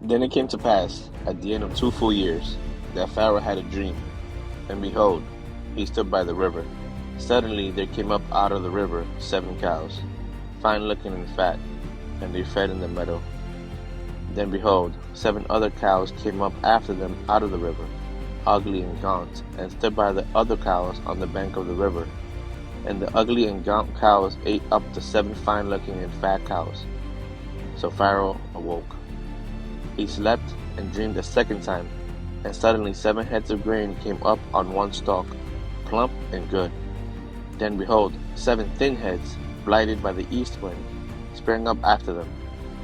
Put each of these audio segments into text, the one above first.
Then it came to pass, at the end of 2 full years, that Pharaoh had a dream, and behold, he stood by the river. Suddenly there came up out of the river 7 cows, fine looking and fat, and they fed in the meadow. Then behold, 7 other cows came up after them out of the river, ugly and gaunt, and stood by the other cows on the bank of the river. And the ugly and gaunt cows ate up the 7 fine looking and fat cows. So Pharaoh awoke. He slept and dreamed a second time, and suddenly 7 heads of grain came up on one stalk, plump and good. Then behold, 7 thin heads, blighted by the east wind, sprang up after them.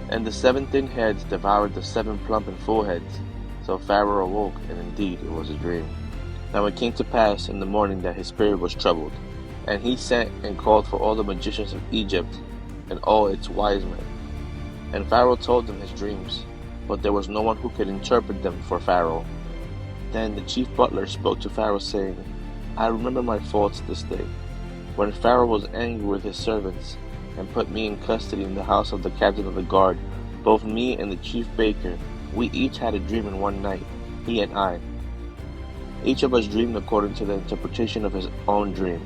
And the 7 thin heads devoured the 7 plump and full heads. So Pharaoh awoke, and indeed it was a dream. Now it came to pass in the morning that his spirit was troubled, and he sent and called for all the magicians of Egypt and all its wise men. And Pharaoh told them his dreams, but there was no one who could interpret them for Pharaoh. Then the chief butler spoke to Pharaoh, saying, I remember my faults this day, when Pharaoh was angry with his servants, and put me in custody in the house of the captain of the guard. Both me and the chief baker, we each had a dream in one night, he and I. Each of us dreamed according to the interpretation of his own dream.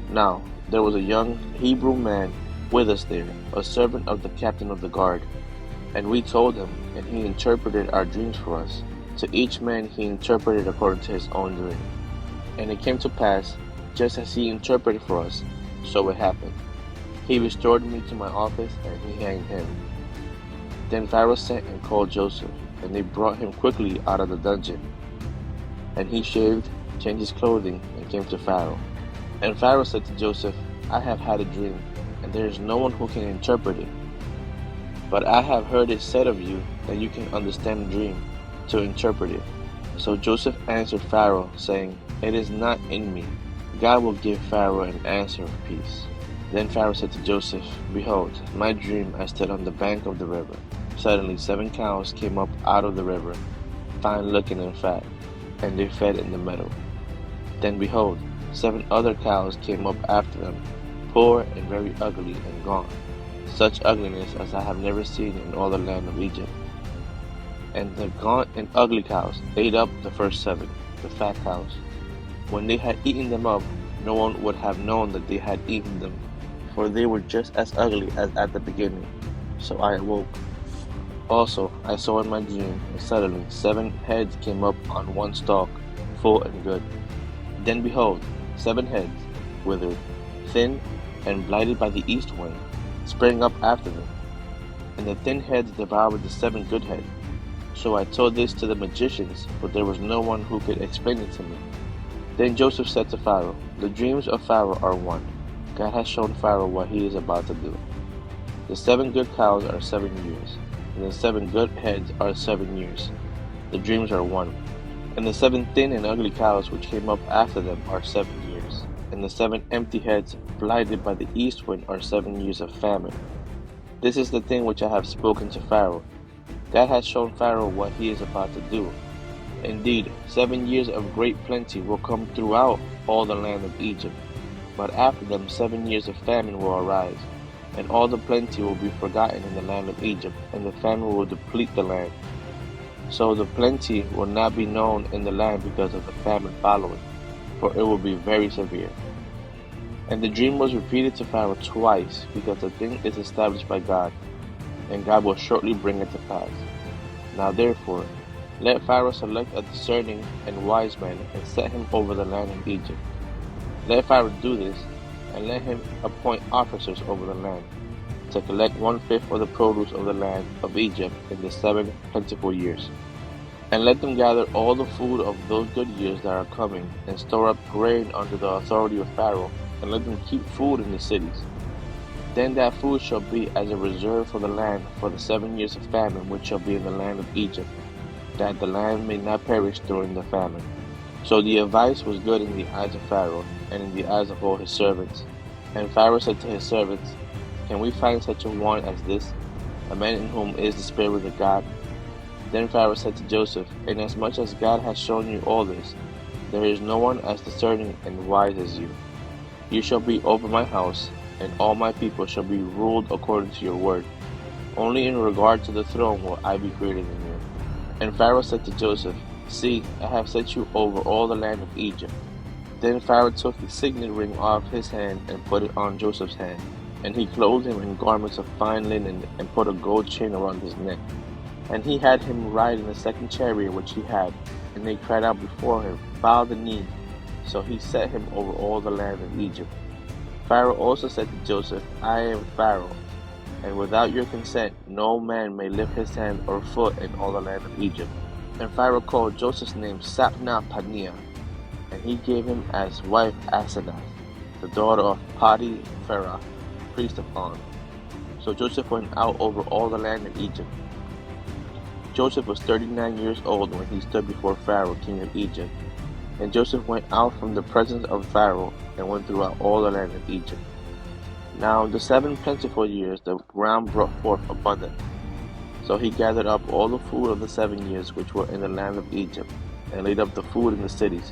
Now there was a young Hebrew man with us there, a servant of the captain of the guard. And we told him, and he interpreted our dreams for us. To each man he interpreted according to his own dream. And it came to pass, just as he interpreted for us, so it happened. He restored me to my office, and he hanged him. Then Pharaoh sent and called Joseph, and they brought him quickly out of the dungeon. And he shaved, changed his clothing, and came to Pharaoh. And Pharaoh said to Joseph, I have had a dream, and there is no one who can interpret it. But I have heard it said of you that you can understand a dream, to interpret it. So Joseph answered Pharaoh, saying, It is not in me. God will give Pharaoh an answer of peace. Then Pharaoh said to Joseph, Behold, in my dream I stood on the bank of the river. Suddenly 7 cows came up out of the river, fine looking and fat, and they fed in the meadow. Then behold, 7 other cows came up after them, poor and very ugly and gaunt, such ugliness as I have never seen in all the land of Egypt. And the gaunt and ugly cows ate up the first 7, the fat cows. When they had eaten them up, no one would have known that they had eaten them, for they were just as ugly as at the beginning. So I awoke. Also I saw in my dream, and suddenly 7 heads came up on one stalk, full and good. Then behold, 7 heads, withered, thin, and blighted by the east wind, sprang up after them. And the thin heads devoured the 7 good heads. So I told this to the magicians, but there was no one who could explain it to me. Then Joseph said to Pharaoh, The dreams of Pharaoh are one. God has shown Pharaoh what he is about to do. The 7 good cows are 7 years, and the 7 good heads are 7 years. The dreams are one. And the 7 thin and ugly cows which came up after them are 7 years. And the 7 empty heads blighted by the east wind are 7 years of famine. This is the thing which I have spoken to Pharaoh. God has shown Pharaoh what he is about to do. Indeed, 7 years of great plenty will come throughout all the land of Egypt. But after them 7 years of famine will arise, and all the plenty will be forgotten in the land of Egypt, and the famine will deplete the land. So the plenty will not be known in the land because of the famine following, for it will be very severe. And the dream was repeated to Pharaoh twice, because the thing is established by God, and God will shortly bring it to pass. Now therefore, let Pharaoh select a discerning and wise man, and set him over the land of Egypt. Let Pharaoh do this, and let him appoint officers over the land, to collect 1/5 of the produce of the land of Egypt in the 7 plentiful years. And let them gather all the food of those good years that are coming, and store up grain under the authority of Pharaoh, and let them keep food in the cities. Then that food shall be as a reserve for the land for the 7 years of famine which shall be in the land of Egypt, that the land may not perish during the famine. So the advice was good in the eyes of Pharaoh, and in the eyes of all his servants. And Pharaoh said to his servants, Can we find such a one as this, a man in whom is the Spirit of God? Then Pharaoh said to Joseph, Inasmuch as God has shown you all this, there is no one as discerning and wise as you. You shall be over my house, and all my people shall be ruled according to your word. Only in regard to the throne will I be greater than you. And Pharaoh said to Joseph, See, I have set you over all the land of Egypt. Then Pharaoh took the signet ring off his hand and put it on Joseph's hand. And he clothed him in garments of fine linen and put a gold chain around his neck. And he had him ride in the second chariot which he had. And they cried out before him, Bow the knee. So he set him over all the land of Egypt. Pharaoh also said to Joseph, I am Pharaoh, and without your consent no man may lift his hand or foot in all the land of Egypt. And Pharaoh called Joseph's name Saphnath-Paneah, and he gave him as wife Asenath, the daughter of Potiphera, priest of On. So Joseph went out over all the land of Egypt. Joseph was 39 years old when he stood before Pharaoh, king of Egypt. And Joseph went out from the presence of Pharaoh and went throughout all the land of Egypt. Now in the 7 plentiful years the ground brought forth abundant. So he gathered up all the food of the 7 years which were in the land of Egypt, and laid up the food in the cities.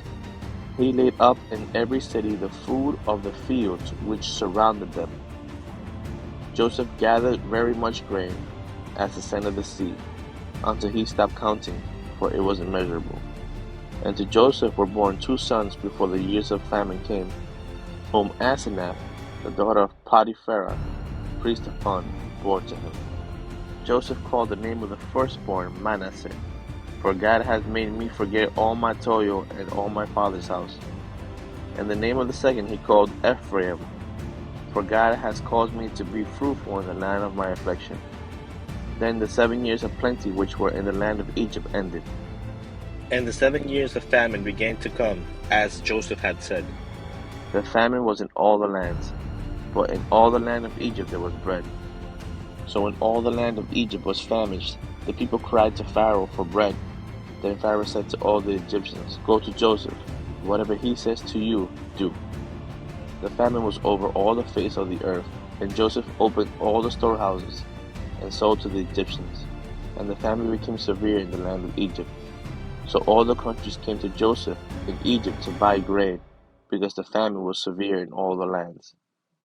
He laid up in every city the food of the fields which surrounded them. Joseph gathered very much grain, as the sand of the sea, until he stopped counting, for it was immeasurable. And to Joseph were born 2 sons before the years of famine came, whom Asenath, the daughter of Potiphera, priest of On, bore to him. Joseph called the name of the firstborn Manasseh, for God has made me forget all my toil and all my father's house. And the name of the second he called Ephraim, for God has caused me to be fruitful in the land of my affliction. Then the 7 years of plenty which were in the land of Egypt ended. And the 7 years of famine began to come, as Joseph had said. The famine was in all the lands, but in all the land of Egypt there was bread. So when all the land of Egypt was famished, the people cried to Pharaoh for bread. Then Pharaoh said to all the Egyptians, Go to Joseph, whatever he says to you, do. The famine was over all the face of the earth, and Joseph opened all the storehouses, and sold to the Egyptians. And the famine became severe in the land of Egypt. So all the countries came to Joseph in Egypt to buy grain, because the famine was severe in all the lands.